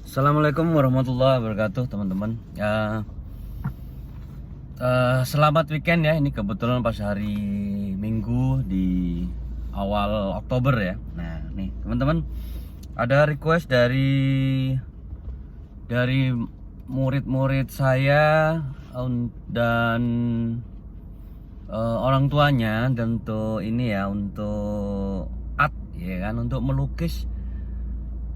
Assalamualaikum warahmatullahi wabarakatuh, teman-teman. Selamat weekend ya. Ini kebetulan pas hari Minggu di awal Oktober ya. Nah, nih teman-teman, ada request dari murid-murid saya dan orang tuanya, dan untuk ini ya, untuk art ya kan, untuk melukis.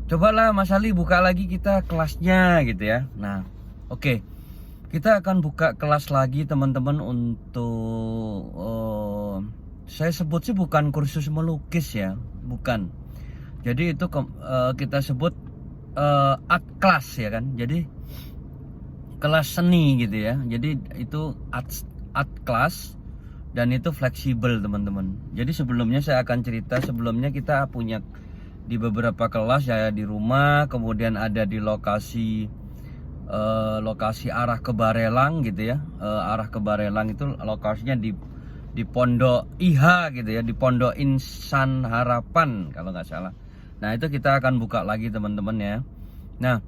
Cobalah Mas Ali buka lagi kita kelasnya gitu ya. Nah, oke. Kita akan buka kelas lagi teman-teman untuk saya sebut sih bukan kursus melukis ya, bukan. Jadi itu kita sebut art class ya kan. Jadi kelas seni gitu ya. Jadi itu art class dan itu fleksibel teman-teman. Jadi sebelumnya saya akan cerita, sebelumnya kita punya di beberapa kelas ya, di rumah, kemudian ada di lokasi arah ke Barelang gitu ya. Arah ke Barelang itu lokasinya di Pondok IH gitu ya, di Pondok Insan Harapan kalau nggak salah. Nah, itu kita akan buka lagi teman-teman ya. Nah,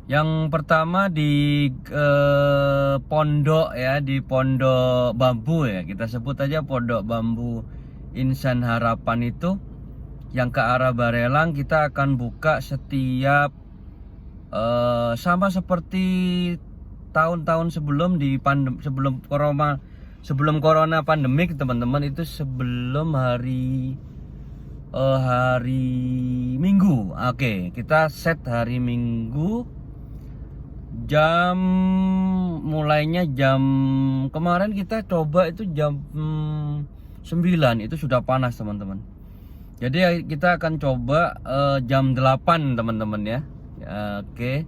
yang pertama di pondok ya, di Pondok Bambu ya, kita sebut aja Pondok Bambu Insan Harapan itu yang ke arah Barelang. Kita akan buka setiap sama seperti tahun-tahun sebelum sebelum corona pandemik teman-teman, itu sebelum hari Minggu. Oke, kita set hari Minggu, mulainya jam kemarin kita coba itu jam 9, itu sudah panas teman-teman. Jadi kita akan coba jam 8 teman-teman ya. Oke.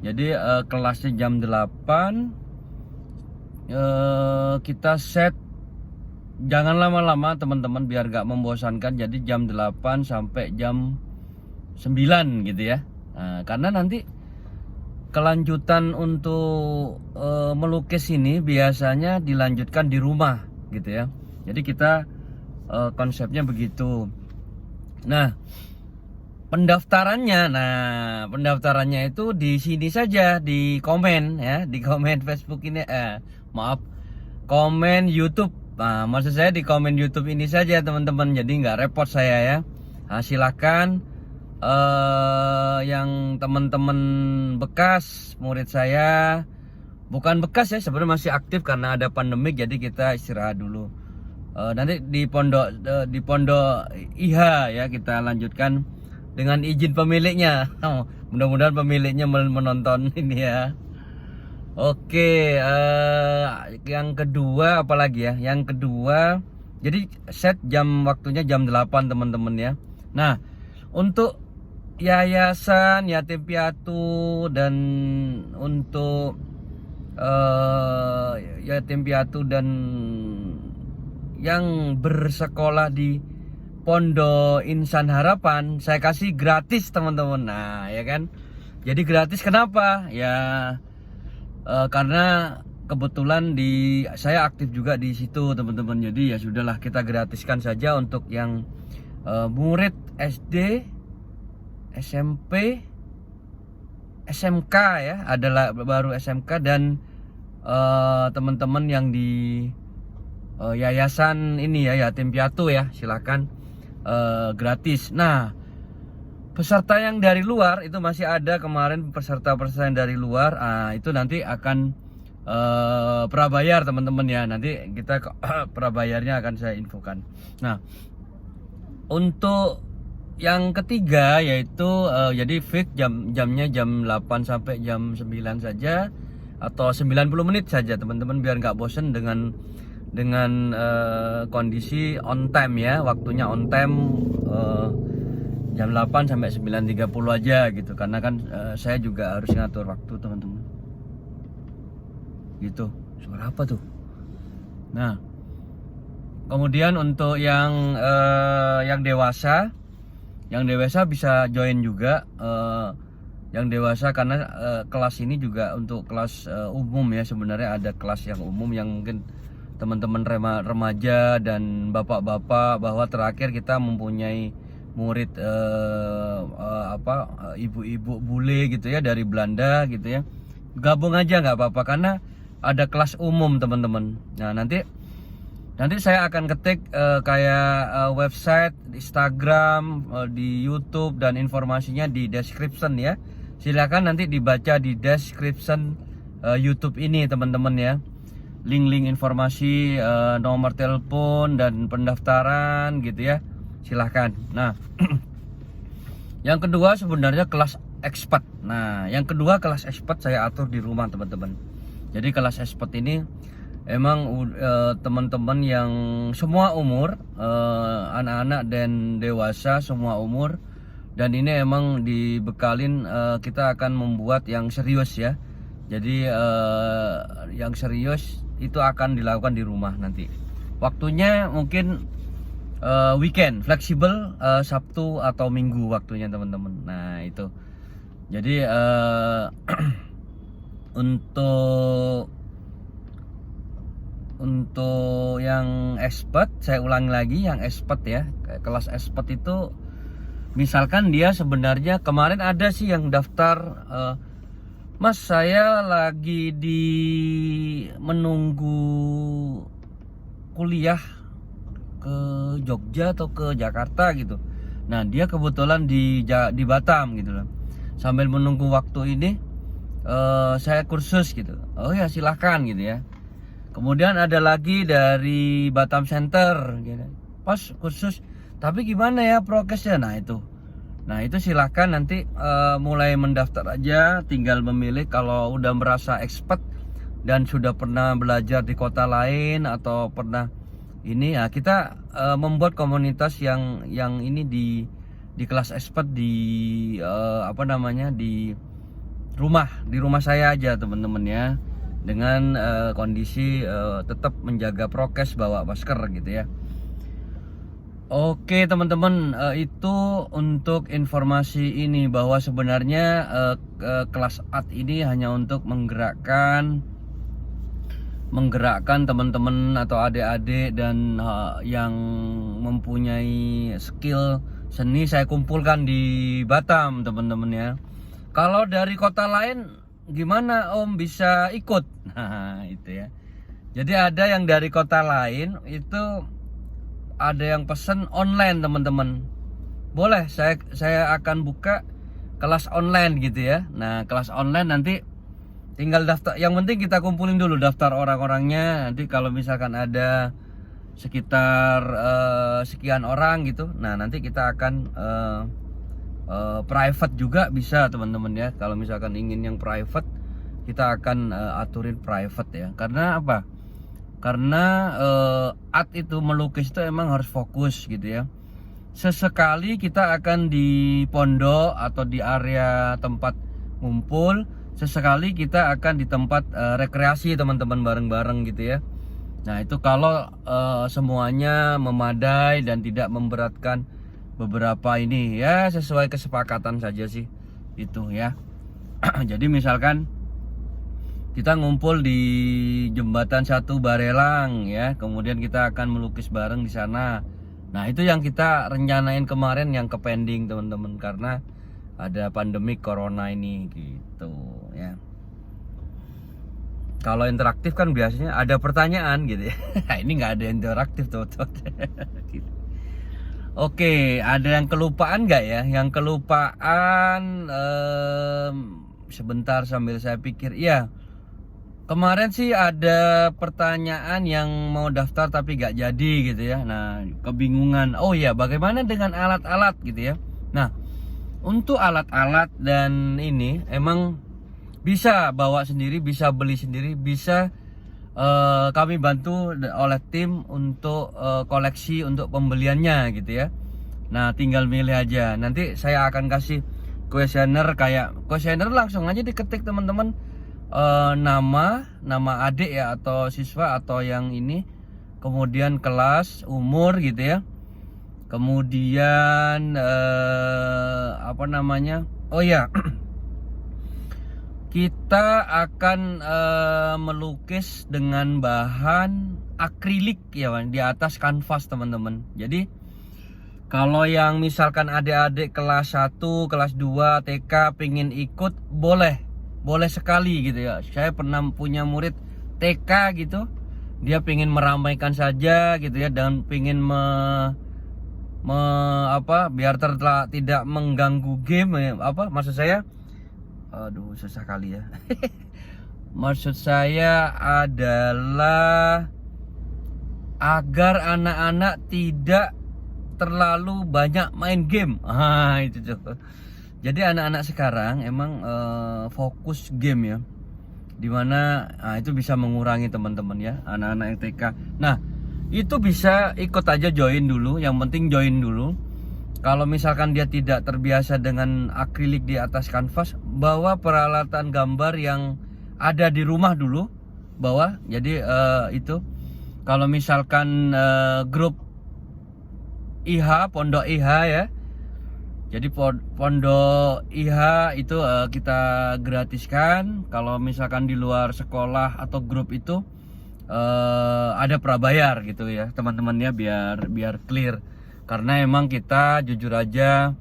Jadi kelasnya jam 8. Kita set, jangan lama-lama teman-teman biar gak membosankan. Jadi jam 8 sampai jam 9 gitu ya. Nah, karena nanti kelanjutan untuk melukis ini biasanya dilanjutkan di rumah gitu ya. Jadi kita konsepnya begitu. Nah, pendaftarannya itu di sini saja, di komen ya, di komen Facebook ini, komen YouTube. Nah, maksud saya di komen YouTube ini saja teman-teman, jadi nggak repot saya ya. Nah, silakan yang teman-teman bekas murid saya, bukan bekas ya, sebenarnya masih aktif karena ada pandemik, jadi kita istirahat dulu. Nanti di pondok IH ya kita lanjutkan dengan izin pemiliknya. Mudah-mudahan pemiliknya menonton ini ya. Oke, yang kedua apalagi ya? Yang kedua, jadi set waktunya jam 8 teman-teman ya. Nah, untuk yayasan yatim piatu dan untuk yatim piatu dan yang bersekolah di Pondok Insan Harapan, saya kasih gratis teman-teman. Nah ya kan, jadi gratis kenapa ya? Karena kebetulan saya aktif juga di situ teman-teman. Jadi ya sudahlah, kita gratiskan saja untuk yang murid SD, SMP, SMK ya, adalah baru SMK, dan teman-teman yang di yayasan ini ya, yatim piatu ya, silakan gratis. Nah, peserta yang dari luar itu masih ada kemarin, peserta yang dari luar. Itu nanti akan prabayar teman-teman ya. Nanti kita prabayarnya akan saya infokan. Nah, untuk yang ketiga yaitu jadi fix jamnya jam 8 sampai jam 9 saja, atau 90 menit saja teman-teman, biar nggak bosen dengan kondisi on time ya, waktunya on time, jam 8 sampai 9.30 aja gitu, karena kan saya juga harus ngatur waktu teman-teman gitu. Suara apa tuh? Nah, kemudian untuk yang dewasa bisa join juga, yang dewasa, karena kelas ini juga untuk kelas umum ya. Sebenarnya ada kelas yang umum yang mungkin teman-teman remaja dan bapak-bapak, bahwa terakhir kita mempunyai murid ibu-ibu bule gitu ya dari Belanda gitu ya. Gabung aja nggak apa-apa karena ada kelas umum teman-teman. Nah nanti saya akan ketik kayak website, Instagram, di YouTube dan informasinya di description ya. Silakan nanti dibaca di description YouTube ini teman-teman ya. Link-link informasi, nomor telepon dan pendaftaran gitu ya. Silahkan. Nah, yang kedua sebenarnya kelas expert. Nah, yang kedua kelas expert saya atur di rumah teman-teman. Jadi kelas expert ini emang teman-teman yang semua umur, anak-anak dan dewasa semua umur. Dan ini emang dibekalin, kita akan membuat yang serius ya. Jadi yang serius itu akan dilakukan di rumah nanti. Waktunya mungkin weekend, fleksibel, Sabtu atau Minggu waktunya teman-teman. Nah itu. Jadi untuk yang expert, saya ulangi lagi, yang expert ya, kelas expert itu misalkan dia sebenarnya kemarin ada sih yang daftar, Mas saya lagi menunggu kuliah ke Jogja atau ke Jakarta gitu. Nah dia kebetulan di Batam gitu loh. Sambil menunggu waktu ini saya kursus gitu. Oh ya silahkan gitu ya. Kemudian ada lagi dari Batam Center gitu. Pas kursus, tapi gimana ya prokesnya? Nah itu silahkan nanti mulai mendaftar aja, tinggal memilih. Kalau udah merasa expert dan sudah pernah belajar di kota lain atau pernah ini ya, kita membuat komunitas yang ini di kelas expert di di rumah saya aja teman-teman ya, dengan kondisi tetap menjaga prokes, bawa masker gitu ya. Oke teman-teman, itu untuk informasi ini, bahwa sebenarnya kelas art ini hanya untuk menggerakkan teman-teman atau adik-adik dan yang mempunyai skill seni saya kumpulkan di Batam teman-teman ya. Kalau dari kota lain gimana Om bisa ikut? Nah itu ya. Jadi ada yang dari kota lain itu ada yang pesen online teman-teman. Boleh saya akan buka kelas online gitu ya. Nah kelas online nanti tinggal daftar. Yang penting kita kumpulin dulu daftar orang-orangnya. Nanti kalau misalkan ada sekitar sekian orang gitu, nah nanti kita akan private juga bisa teman-teman ya. Kalau misalkan ingin yang private, kita akan aturin private ya. Karena apa? Karena art itu, melukis itu emang harus fokus gitu ya. Sesekali kita akan di pondok atau di area tempat ngumpul, sesekali kita akan di tempat rekreasi teman-teman bareng-bareng gitu ya. Nah itu kalau semuanya memadai dan tidak memberatkan beberapa ini ya, sesuai kesepakatan saja sih itu ya. Jadi misalkan kita ngumpul di Jembatan 1 Barelang ya, kemudian kita akan melukis bareng di sana. Nah itu yang kita rencanain kemarin, yang ke pending teman-teman, karena ada pandemi corona ini gitu ya. Kalau interaktif kan biasanya ada pertanyaan gitu ya. Ini nggak ada interaktif teman-teman. Gitu. Oke, ada yang kelupaan nggak ya? Yang kelupaan sebentar sambil saya pikir. Iya. Kemarin sih ada pertanyaan yang mau daftar tapi gak jadi gitu ya. Nah kebingungan, oh ya bagaimana dengan alat-alat gitu ya. Nah untuk alat-alat dan ini emang bisa bawa sendiri, bisa beli sendiri, bisa kami bantu oleh tim untuk koleksi, untuk pembeliannya gitu ya. Nah tinggal milih aja. Nanti saya akan kasih kuesioner, kayak kuesioner langsung aja diketik teman-teman. Nama adik ya, atau siswa atau yang ini, kemudian kelas, umur gitu ya, kemudian oh ya kita akan melukis dengan bahan akrilik ya di atas kanvas teman-teman. Jadi Kalau yang misalkan adik-adik kelas 1, kelas 2, TK pengen ikut, boleh sekali gitu ya. Saya pernah punya murid TK gitu, dia pengen meramaikan saja gitu ya, dan pengen biar tidak mengganggu game ya, maksud saya, aduh susah kali ya. Maksud saya adalah agar anak-anak tidak terlalu banyak main game. Itu tuh. Jadi anak-anak sekarang emang fokus game ya. Dimana itu bisa mengurangi teman-teman ya, anak-anak yang TK. Nah, itu bisa ikut aja join dulu. Yang penting join dulu. Kalau misalkan dia tidak terbiasa dengan akrilik di atas kanvas, bawa peralatan gambar yang ada di rumah dulu. Bawa. Jadi itu kalau misalkan grup IH, pondok IH ya. Jadi pondok IH itu kita gratiskan. Kalau misalkan di luar sekolah atau grup itu ada prabayar gitu ya, teman-temannya, biar clear. Karena emang kita jujur aja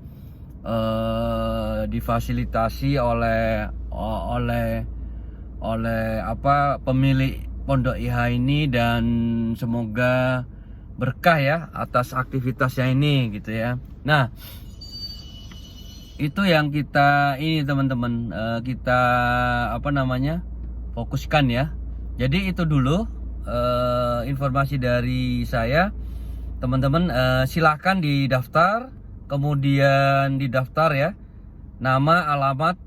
difasilitasi oleh pemilik pondok IH ini, dan semoga berkah ya atas aktivitasnya ini gitu ya. Nah, itu yang kita ini teman-teman, kita fokuskan ya. Jadi itu dulu informasi dari saya, teman-teman. Silahkan didaftar, kemudian didaftar ya, nama, alamat,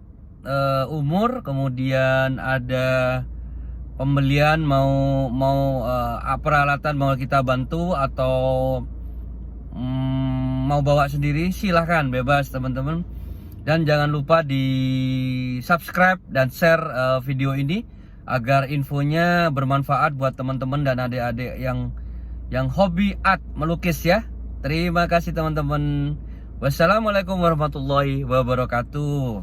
umur, kemudian ada pembelian, mau peralatan mau kita bantu atau mau bawa sendiri, silahkan, bebas teman-teman. Dan jangan lupa di subscribe dan share video ini agar infonya bermanfaat buat teman-teman dan adik-adik yang hobi art melukis ya. Terima kasih teman-teman. Wassalamualaikum warahmatullahi wabarakatuh.